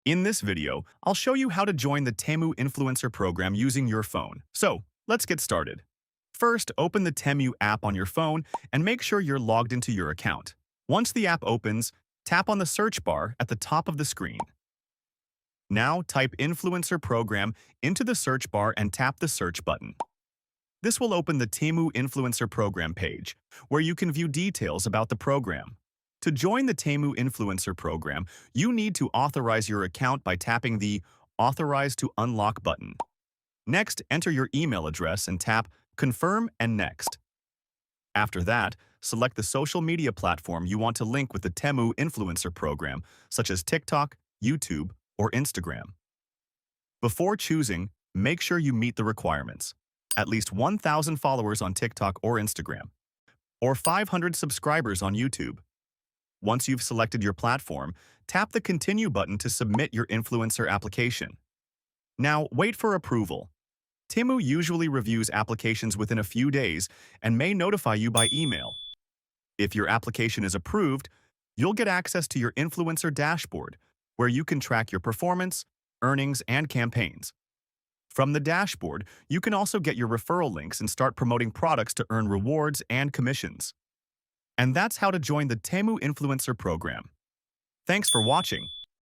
In this video, I'll show you how to join the Temu Influencer program using your phone. So, let's get started. First, open the Temu app on your phone and make sure you're logged into your account. Once the app opens, tap on the search bar at the top of the screen. Now, type Influencer Program into the search bar and tap the search button. This will open the Temu Influencer Program page, where you can view details about the program. To join the Temu Influencer Program, you need to authorize your account by tapping the Authorize to Unlock button. Next, enter your email address and tap Confirm and Next. After that, select the social media platform you want to link with the Temu Influencer Program, such as TikTok, YouTube, or Instagram. Before choosing, make sure you meet the requirements. At least 1,000 followers on TikTok or Instagram, or 500 subscribers on YouTube. Once you've selected your platform, tap the Continue button to submit your influencer application. Now, wait for approval. Temu usually reviews applications within a few days and may notify you by email. If your application is approved, you'll get access to your influencer dashboard, where you can track your performance, earnings, and campaigns. From the dashboard, you can also get your referral links and start promoting products to earn rewards and commissions. And that's how to join the Temu Influencer Program. Thanks for watching.